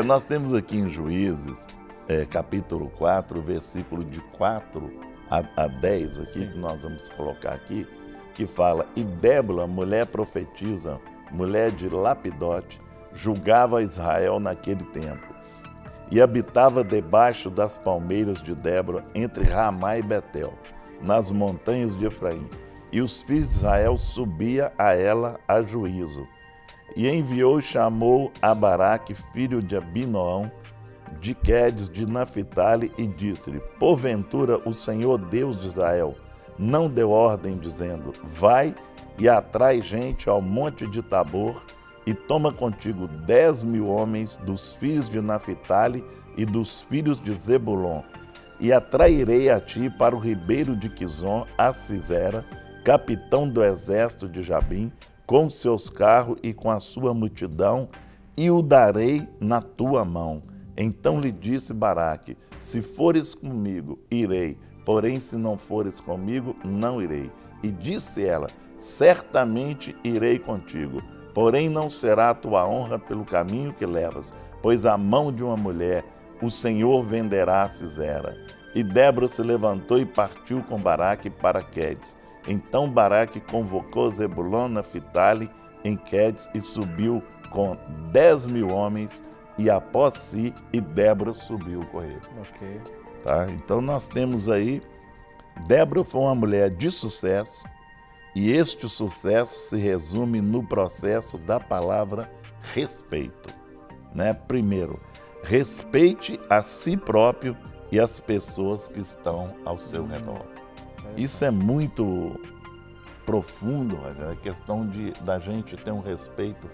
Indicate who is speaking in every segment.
Speaker 1: Nós temos aqui em Juízes, capítulo 4, versículo de 4 a 10, aqui,
Speaker 2: Sim.
Speaker 1: que nós vamos colocar aqui, que fala: E Débora, mulher profetisa, mulher de Lapidote, julgava Israel naquele tempo, e habitava debaixo das palmeiras de Débora, entre Ramá e Betel, nas montanhas de Efraim. E os filhos de Israel subiam a ela a juízo. E enviou e chamou a Baraque, filho de Abinoão, de Quedes, de Naphtali, e disse-lhe: Porventura o Senhor Deus de Israel não deu ordem, dizendo: Vai e atrai gente ao monte de Tabor, e toma contigo 10.000 homens dos filhos de Naphtali e dos filhos de Zebulon, e atrairei a ti para o ribeiro de Quizon a Sisera, capitão do exército de Jabim, com seus carros e com a sua multidão, e o darei na tua mão. Então lhe disse Baraque: Se fores comigo, irei, porém se não fores comigo, não irei. E disse ela: Certamente irei contigo, porém não será a tua honra pelo caminho que levas, pois a mão de uma mulher o Senhor venderá a Sisera. E Débora se levantou e partiu com Baraque para Quedes. Então Baraque convocou Zebulon, Naphtali em Quedes e subiu com 10.000 homens e após si, e Débora subiu com ele.
Speaker 2: Ok.
Speaker 1: Tá? Então nós temos aí, Débora foi uma mulher de sucesso, e este sucesso se resume no processo da palavra respeito. Né? Primeiro, respeite a si próprio e as pessoas que estão ao seu redor. Isso é muito profundo, a questão da gente ter um respeito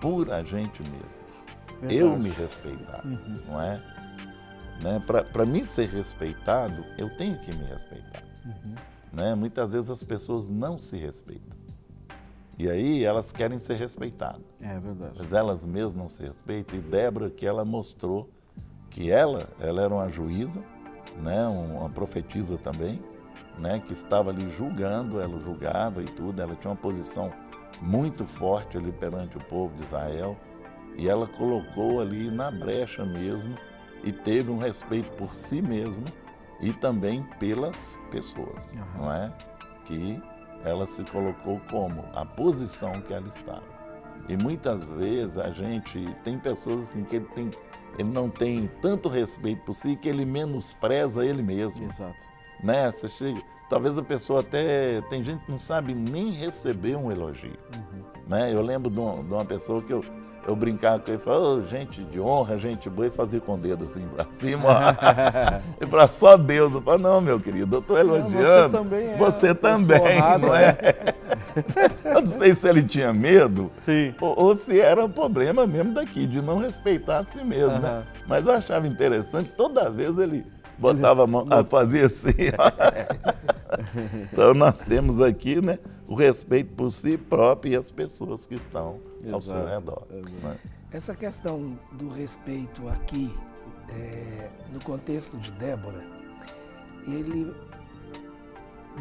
Speaker 1: por a gente mesmo.
Speaker 2: Verdade.
Speaker 1: Eu me respeitar, não é? Né? Para mim ser respeitado, eu tenho que me respeitar. Né? Muitas vezes as pessoas não se respeitam. E aí elas querem ser respeitadas.
Speaker 2: É verdade.
Speaker 1: Mas elas mesmas não se respeitam. E Débora, que ela mostrou que ela era uma juíza, né? Uma profetisa também, né? Que estava ali julgando, ela julgava e tudo, ela tinha uma posição muito forte ali perante o povo de Israel, e ela colocou ali na brecha mesmo, e teve um respeito por si mesma e também pelas pessoas, não é? Que ela se colocou como a posição que ela estava. E muitas vezes a gente tem pessoas assim que ele não tem tanto respeito por si que ele menospreza ele mesmo.
Speaker 2: Exato.
Speaker 1: Né? Você chega, talvez a pessoa até, tem gente que não sabe nem receber um elogio. Né? Eu lembro de uma pessoa que eu brincava com ele, falava: gente de honra, gente boa, e fazia com o dedo assim pra cima. E para só Deus. Eu falava: não, meu querido, eu estou elogiando. Você também,
Speaker 2: honrado,
Speaker 1: não é? Eu não sei se ele tinha medo,
Speaker 2: sim,
Speaker 1: ou se era um problema mesmo daqui, de não respeitar a si mesmo, né? Mas eu achava interessante, toda vez ele botava a mão, fazia assim. Então nós temos aqui, né, o respeito por si próprio e as pessoas que estão ao seu redor. Né?
Speaker 3: Essa questão do respeito aqui, no contexto de Débora, ele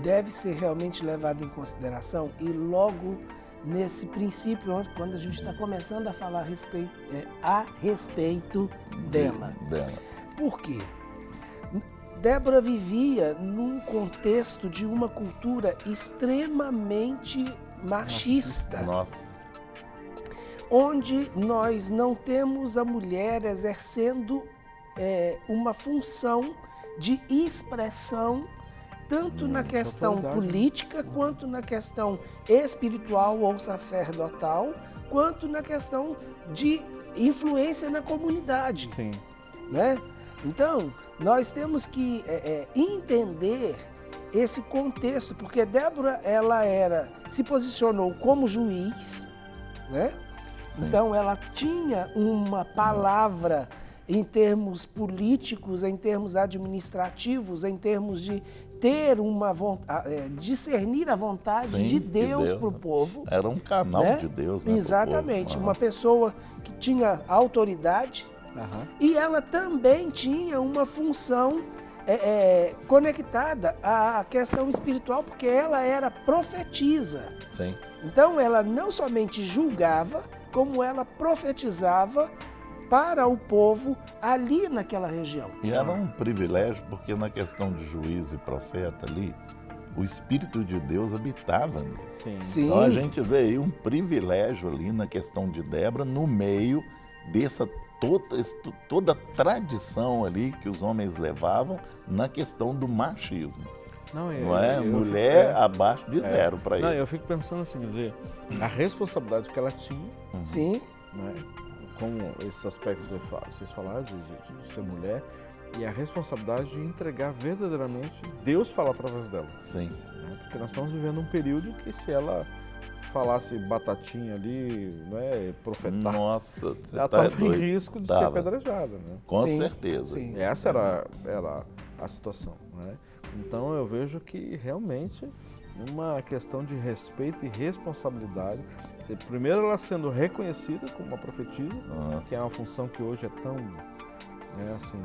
Speaker 3: deve ser realmente levado em consideração, e logo nesse princípio, quando a gente está começando a falar a respeito dela. Por quê? Débora vivia num contexto de uma cultura extremamente machista.
Speaker 1: Nossa.
Speaker 3: Onde nós não temos a mulher exercendo uma função de expressão, tanto na questão política, quanto na questão espiritual ou sacerdotal, quanto na questão de influência na comunidade.
Speaker 2: Sim.
Speaker 3: Né? Então, nós temos que entender esse contexto, porque Débora, se posicionou como juiz, né? Então ela tinha uma palavra em termos políticos, em termos administrativos, em termos de ter discernir a vontade de Deus para o povo.
Speaker 1: Era um canal, né, de Deus, né?
Speaker 3: Exatamente, uma pessoa que tinha autoridade. E ela também tinha uma função conectada à questão espiritual, porque ela era profetisa.
Speaker 1: Sim.
Speaker 3: Então ela não somente julgava, como ela profetizava para o povo ali naquela região.
Speaker 1: E era um privilégio, porque na questão de juiz e profeta ali, o Espírito de Deus habitava nele.
Speaker 3: Sim.
Speaker 1: Então a gente vê aí um privilégio ali na questão de Débora, no meio dessa toda a tradição ali que os homens levavam na questão do machismo. Não é? Mulher abaixo de zero para eles.
Speaker 2: Eu fico pensando assim, quer dizer, a responsabilidade que ela tinha,
Speaker 3: Sim.
Speaker 2: Né, como esses aspectos que vocês falaram, de ser mulher, e a responsabilidade de entregar verdadeiramente Deus falar através dela.
Speaker 1: Sim.
Speaker 2: Né, porque nós estamos vivendo um período que se ela falasse batatinha ali, né, profetar,
Speaker 1: nossa, você
Speaker 2: ela
Speaker 1: tá
Speaker 2: estava em risco de ser apedrejada. Né?
Speaker 1: Com certeza.
Speaker 3: Sim.
Speaker 2: Essa era a situação. Né? Então eu vejo que realmente uma questão de respeito e responsabilidade. Primeiro ela sendo reconhecida como uma profetisa, que é uma função que hoje é tão assim,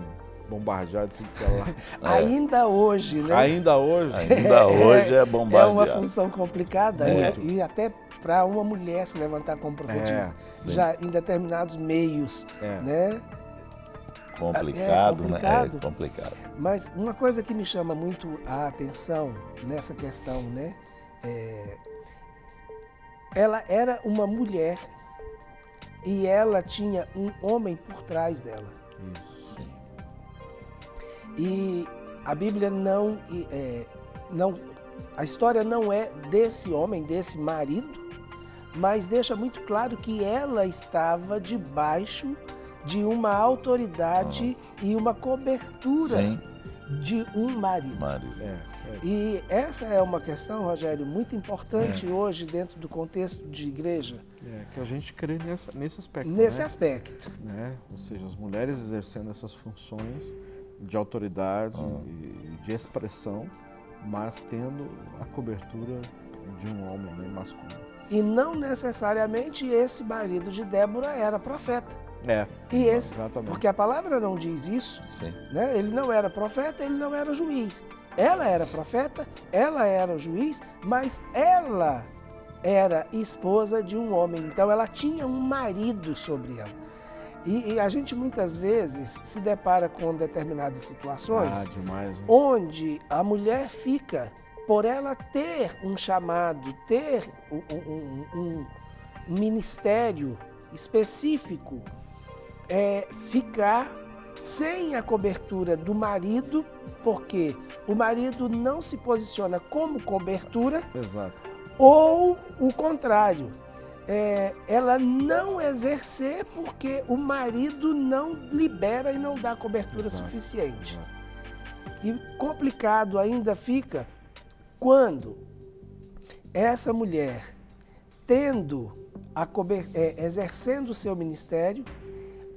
Speaker 2: bombardeada, tudo que ela...
Speaker 3: Ainda hoje, né?
Speaker 2: Ainda hoje
Speaker 1: é bombardeado.
Speaker 3: É uma função complicada e até para uma mulher se levantar como profetisa, já em determinados meios, né?
Speaker 1: Complicado,
Speaker 3: né?
Speaker 1: É complicado.
Speaker 3: Mas uma coisa que me chama muito a atenção nessa questão, né? Ela era uma mulher e ela tinha um homem por trás dela.
Speaker 2: Isso, sim.
Speaker 3: E a Bíblia a história não é desse homem, desse marido, mas deixa muito claro que ela estava debaixo de uma autoridade e uma cobertura de um marido. E essa é uma questão, Rogério, muito importante hoje dentro do contexto de igreja.
Speaker 2: Que a gente crê nesse aspecto.
Speaker 3: Nesse aspecto.
Speaker 2: Né? Ou seja, as mulheres exercendo essas funções de autoridade e de expressão, mas tendo a cobertura de um homem masculino.
Speaker 3: E não necessariamente esse marido de Débora era profeta.
Speaker 2: Exatamente.
Speaker 3: Porque a palavra não diz isso.
Speaker 1: Sim.
Speaker 3: Né? Ele não era profeta, ele não era juiz. Ela era profeta, ela era juiz, mas ela era esposa de um homem. Então ela tinha um marido sobre ela. E a gente muitas vezes se depara com determinadas situações onde a mulher fica, por ela ter um chamado, ter um ministério específico, ficar sem a cobertura do marido, porque o marido não se posiciona como cobertura.
Speaker 2: Exato.
Speaker 3: Ou o contrário, ela não exercer porque o marido não libera e não dá cobertura suficiente. E complicado ainda fica quando essa mulher, exercendo o seu ministério,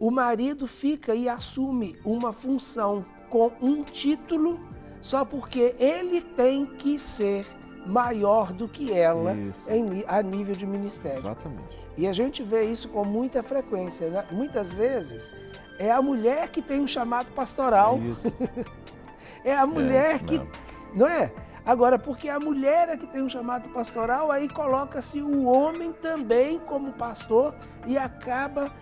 Speaker 3: o marido fica e assume uma função com um título só porque ele tem que ser maior do que ela a nível de ministério.
Speaker 2: Exatamente.
Speaker 3: E a gente vê isso com muita frequência. Né? Muitas vezes é a mulher que tem um chamado pastoral. É a mulher que... Não é? Agora, porque a mulher é que tem um chamado pastoral, aí coloca-se o homem também como pastor e acaba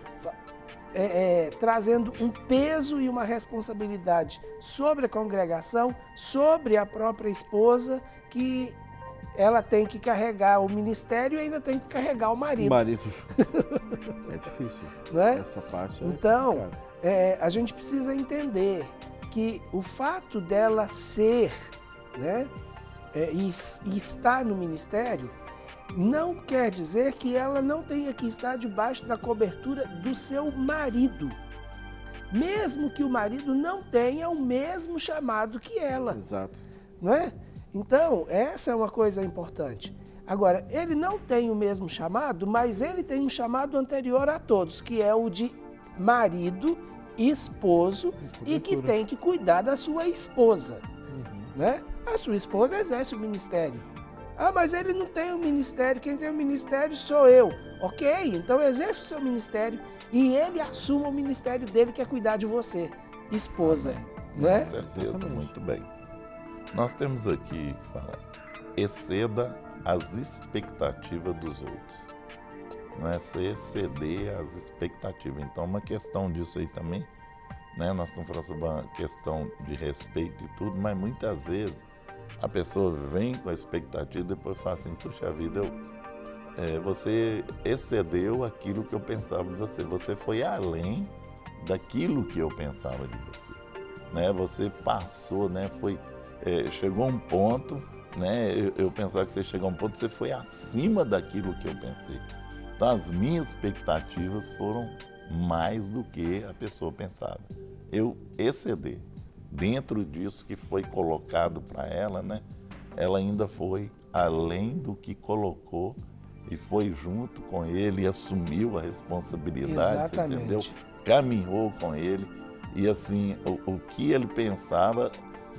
Speaker 3: trazendo um peso e uma responsabilidade sobre a congregação, sobre a própria esposa, que ela tem que carregar o ministério e ainda tem que carregar o marido.
Speaker 2: É difícil.
Speaker 3: Não é?
Speaker 2: Essa parte
Speaker 3: então, a gente precisa entender que o fato dela ser, né, e estar no ministério, não quer dizer que ela não tenha que estar debaixo da cobertura do seu marido. Mesmo que o marido não tenha o mesmo chamado que ela.
Speaker 2: Exato.
Speaker 3: Não é? Então, essa é uma coisa importante. Agora, ele não tem o mesmo chamado, mas ele tem um chamado anterior a todos, que é o de marido, esposo, e que tem que cuidar da sua esposa. Né? A sua esposa exerce o ministério. Ah, mas ele não tem o ministério, quem tem o ministério sou eu. Ok, então exerça o seu ministério e ele assuma o ministério dele, que é cuidar de você, esposa. Não é?
Speaker 1: Com certeza, muito bem. Nós temos aqui que falar, exceda as expectativas dos outros. não é? Você exceder as expectativas. Então, uma questão disso aí também, né? Nós estamos falando sobre uma questão de respeito e tudo, mas muitas vezes a pessoa vem com a expectativa e depois fala assim, puxa vida, você excedeu aquilo que eu pensava de você. Você foi além daquilo que eu pensava de você, né? Você passou, né? Chegou a um ponto, né? Eu pensava que você chegou a um ponto, você foi acima daquilo que eu pensei. Então, as minhas expectativas foram mais do que a pessoa pensava. Eu exceder. Dentro disso que foi colocado para ela, né? Ela ainda foi além do que colocou e foi junto com ele e assumiu a responsabilidade, você entendeu? Caminhou com ele e assim, o que ele pensava,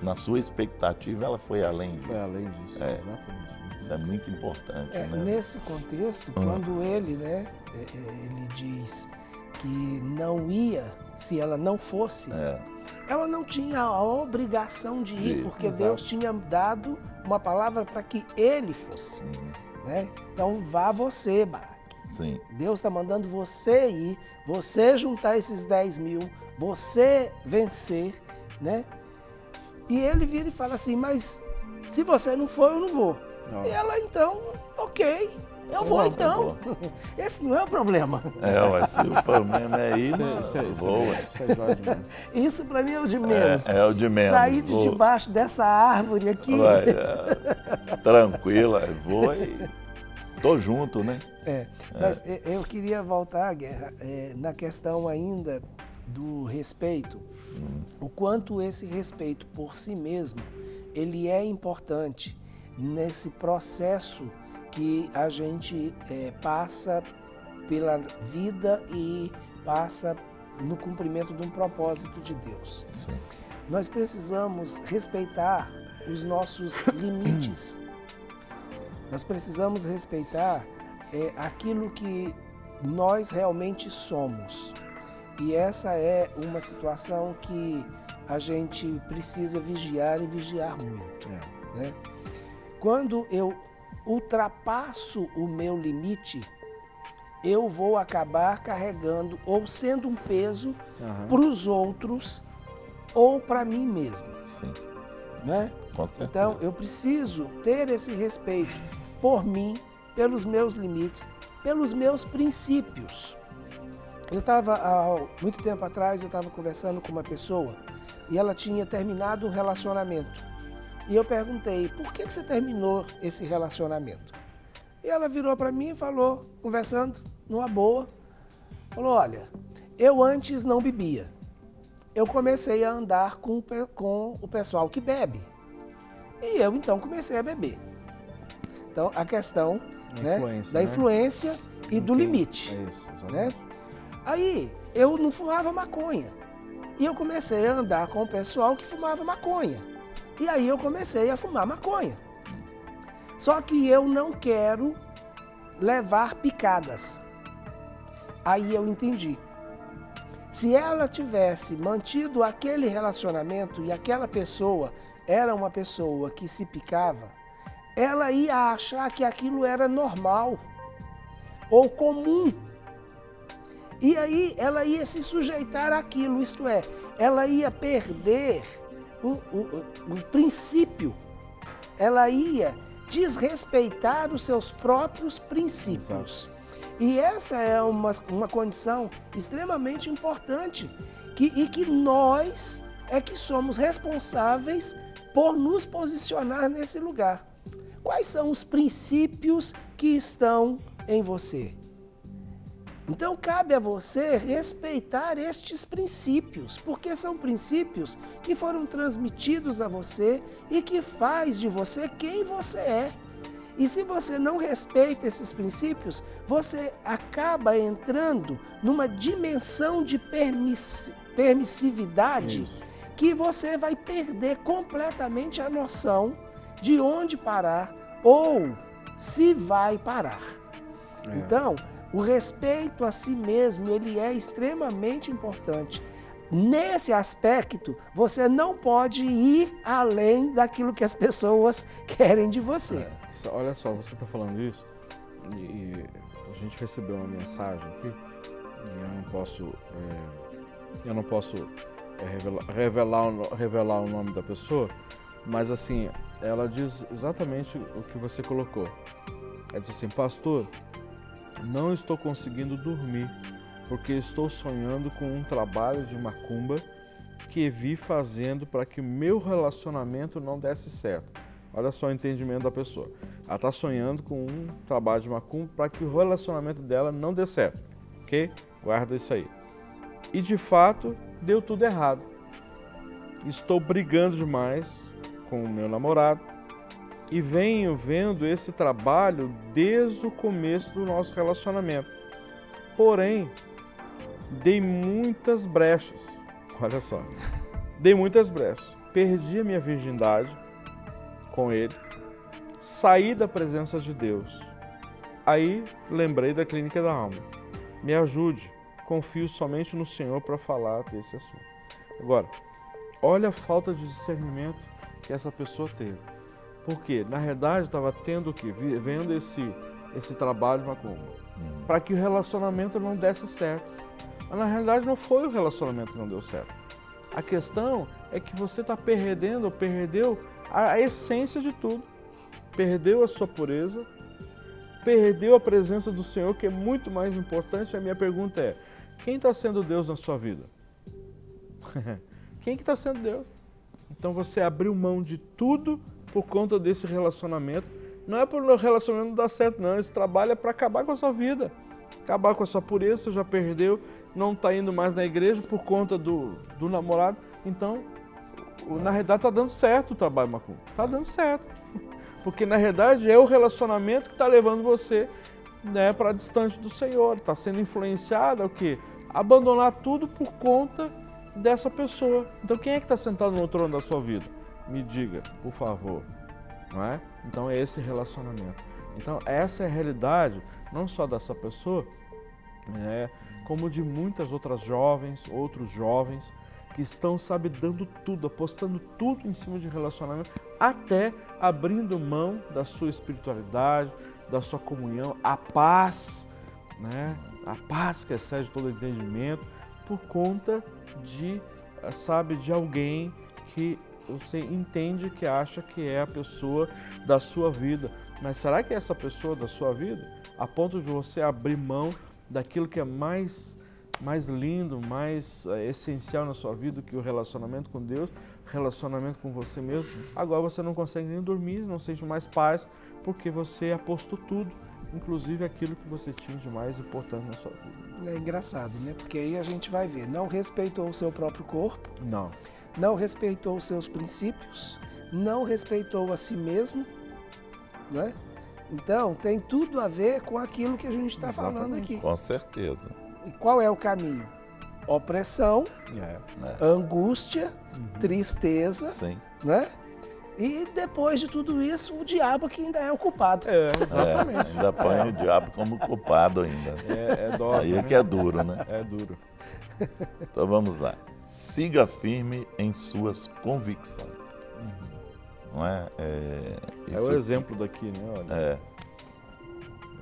Speaker 1: na sua expectativa, ela foi além disso.
Speaker 2: Foi além disso, exatamente.
Speaker 1: Isso é muito importante, né?
Speaker 3: Nesse contexto, quando ele, né, ele diz que não ia, se ela não fosse, ela não tinha a obrigação de ir, porque Deus tinha dado uma palavra para que ele fosse. Né? Então vá você, Baraque.
Speaker 1: Sim.
Speaker 3: Deus está mandando você ir, você juntar esses 10 mil, você vencer, né? E ele vira e fala assim, mas se você não for, eu não vou. E ela então, ok, eu vou então. Esse não é o problema.
Speaker 1: Mas se o problema é ir,
Speaker 3: isso para mim é o de menos.
Speaker 1: É o de menos.
Speaker 3: Sair de debaixo dessa árvore aqui.
Speaker 1: Tranquila, vou e tô junto, né?
Speaker 3: Mas eu queria voltar, Guerra, na questão ainda do respeito. O quanto esse respeito por si mesmo, ele é importante nesse processo que a gente passa pela vida e passa no cumprimento de um propósito de Deus.
Speaker 1: Sim.
Speaker 3: Nós precisamos respeitar os nossos limites. Nós precisamos respeitar aquilo que nós realmente somos. E essa é uma situação que a gente precisa vigiar e vigiar muito. Né? Quando eu ultrapasso o meu limite, eu vou acabar carregando ou sendo um peso para os outros ou para mim mesmo.
Speaker 1: Sim.
Speaker 3: Né?
Speaker 1: Com certeza.
Speaker 3: Então, eu preciso ter esse respeito por mim, pelos meus limites, pelos meus princípios. Eu estava, há muito tempo atrás, eu estava conversando com uma pessoa e ela tinha terminado um relacionamento. E eu perguntei, por que você terminou esse relacionamento? E ela virou para mim e falou, conversando, numa boa, falou, olha, eu antes não bebia. Eu comecei a andar com o pessoal que bebe. E eu, então, comecei a beber. Então, a questão da influência e do limite.
Speaker 2: É isso, exatamente.
Speaker 3: Né? Aí, eu não fumava maconha. E eu comecei a andar com o pessoal que fumava maconha. E aí, eu comecei a fumar maconha. Só que eu não quero levar picadas. Aí eu entendi. Se ela tivesse mantido aquele relacionamento e aquela pessoa era uma pessoa que se picava, ela ia achar que aquilo era normal ou comum. E aí ela ia se sujeitar àquilo, isto é, ela ia perder o princípio, ela ia desrespeitar os seus próprios princípios. Exato. E essa é uma condição extremamente importante e que nós é que somos responsáveis por nos posicionar nesse lugar. Quais são os princípios que estão em você? Então, cabe a você respeitar estes princípios, porque são princípios que foram transmitidos a você e que faz de você quem você é. E se você não respeita esses princípios, você acaba entrando numa dimensão de permissividade que você vai perder completamente a noção de onde parar ou se vai parar. Então, o respeito a si mesmo, ele é extremamente importante. Nesse aspecto, você não pode ir além daquilo que as pessoas querem de você.
Speaker 2: Olha só, você está falando isso e a gente recebeu uma mensagem aqui e eu não posso revelar o nome da pessoa, mas assim, ela diz exatamente o que você colocou. Ela diz assim: pastor, não estou conseguindo dormir porque estou sonhando com um trabalho de macumba que vi fazendo para que o meu relacionamento não desse certo. Olha só o entendimento da pessoa. Ela está sonhando com um trabalho de macumba para que o relacionamento dela não dê certo. Ok? Guarda isso aí. E de fato, deu tudo errado. Estou brigando demais com o meu namorado e venho vendo esse trabalho desde o começo do nosso relacionamento. Porém, dei muitas brechas. Olha só. Dei muitas brechas. Perdi a minha virgindade com ele, saí da presença de Deus. Aí lembrei da Clínica da Alma. Me ajude, confio somente no Senhor para falar desse assunto. Agora, olha a falta de discernimento que essa pessoa teve. Porque, na realidade, estava tendo o quê? Vendo esse trabalho de macumba. Para que o relacionamento não desse certo. Mas, na realidade, não foi o relacionamento que não deu certo. A questão é que você perdeu a essência de tudo. Perdeu a sua pureza, perdeu a presença do Senhor, que é muito mais importante. A minha pergunta é: quem está sendo Deus na sua vida? Quem que está sendo Deus? Então você abriu mão de tudo por conta desse relacionamento. Não é por o relacionamento não dar certo, não. Esse trabalho é para acabar com a sua vida, acabar com a sua pureza. Você já perdeu, não está indo mais na igreja por conta do namorado. Então, na realidade, está dando certo o trabalho macumba. Está dando certo. Porque, na realidade, é o relacionamento que está levando você, né, para distante do Senhor. Está sendo influenciado ao quê? Abandonar tudo por conta dessa pessoa. Então, quem é que está sentado no trono da sua vida? Me diga, por favor. Não é? Então, é esse relacionamento. Então, essa é a realidade, não só dessa pessoa, né, como de muitas outras jovens, outros jovens, que estão, sabe, dando tudo, apostando tudo em cima de relacionamento, até abrindo mão da sua espiritualidade, da sua comunhão, a paz, né? A paz que excede todo entendimento, por conta de, sabe, de alguém que você entende, que acha que é a pessoa da sua vida. Mas será que é essa pessoa da sua vida? A ponto de você abrir mão daquilo que é mais lindo, mais essencial na sua vida, que o relacionamento com Deus, relacionamento com você mesmo. Agora você não consegue nem dormir, não sente mais paz, porque você apostou tudo, inclusive aquilo que você tinha de mais importante na sua vida.
Speaker 3: É engraçado, né? Porque aí a gente vai ver, não respeitou o seu próprio corpo, não respeitou os seus princípios, não respeitou a si mesmo, né? Então, tem tudo a ver com aquilo que a gente está falando aqui.
Speaker 1: Com certeza.
Speaker 3: E qual é o caminho? Opressão, angústia, tristeza,
Speaker 1: Sim.
Speaker 3: né? E depois de tudo isso, o diabo que ainda é o culpado.
Speaker 2: Exatamente.
Speaker 1: Ainda põe o diabo como culpado ainda.
Speaker 2: É dose,
Speaker 1: Aí é
Speaker 2: né?
Speaker 1: que é duro, né?
Speaker 2: É duro.
Speaker 1: Então vamos lá. Siga firme em suas convicções. Não é?
Speaker 2: É o exemplo daqui, né? Olha,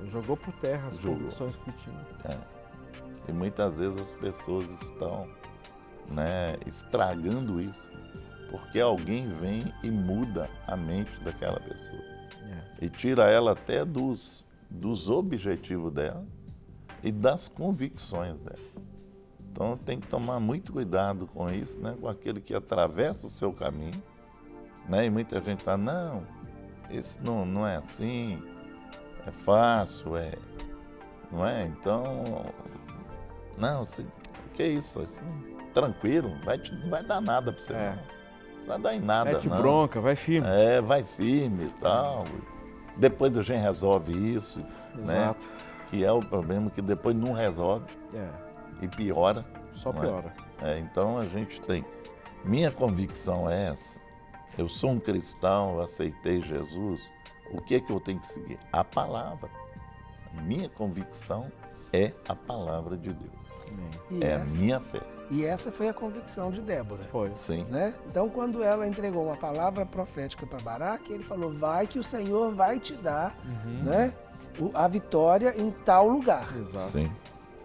Speaker 2: jogou por terra as
Speaker 1: Jogou.
Speaker 2: convicções que tinha.
Speaker 1: E muitas vezes as pessoas estão, né, estragando isso, porque alguém vem e muda a mente daquela pessoa. E tira ela até dos objetivos dela e das convicções dela. Então tem que tomar muito cuidado com isso, né, com aquele que atravessa o seu caminho, né, e muita gente fala: não, isso não é assim, é fácil, não é? Então, não, que isso, tranquilo, não vai dar nada para você, não. Não vai dar em nada,
Speaker 2: Mete
Speaker 1: não.
Speaker 2: bronca, vai firme.
Speaker 1: Vai firme e tal. Depois a gente resolve isso, né? Que é o problema, que depois não resolve e piora.
Speaker 2: Só
Speaker 1: não é?
Speaker 2: piora.
Speaker 1: Então a gente tem. Minha convicção é essa. Eu sou um cristão, eu aceitei Jesus. O que é que eu tenho que seguir? A palavra. Minha convicção é a palavra de Deus. A minha fé.
Speaker 3: E essa foi a convicção de Débora.
Speaker 2: Foi.
Speaker 1: Sim.
Speaker 3: Né? Então, quando ela entregou uma palavra profética para Baraque, ele falou: vai que o Senhor vai te dar, né, a vitória em tal lugar.
Speaker 2: Exato.
Speaker 1: Sim.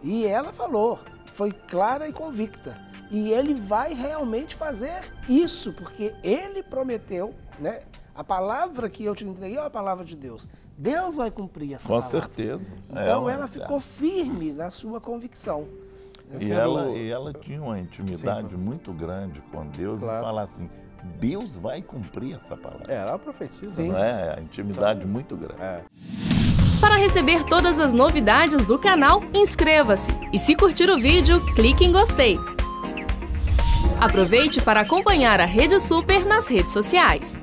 Speaker 3: E ela falou, foi clara e convicta. E ele vai realmente fazer isso, porque ele prometeu, né? A palavra que eu te entreguei é a palavra de Deus. Deus vai cumprir essa
Speaker 1: Com
Speaker 3: palavra.
Speaker 1: certeza.
Speaker 3: Então ela ficou firme na sua convicção.
Speaker 1: E ela tinha uma intimidade muito grande com Deus,
Speaker 2: Claro.
Speaker 1: e fala assim, Deus vai cumprir essa palavra.
Speaker 2: Ela profetiza.
Speaker 3: Sim.
Speaker 1: Não é? A intimidade muito grande.
Speaker 4: Para receber todas as novidades do canal, inscreva-se. E se curtir o vídeo, clique em gostei. Aproveite para acompanhar a Rede Super nas redes sociais.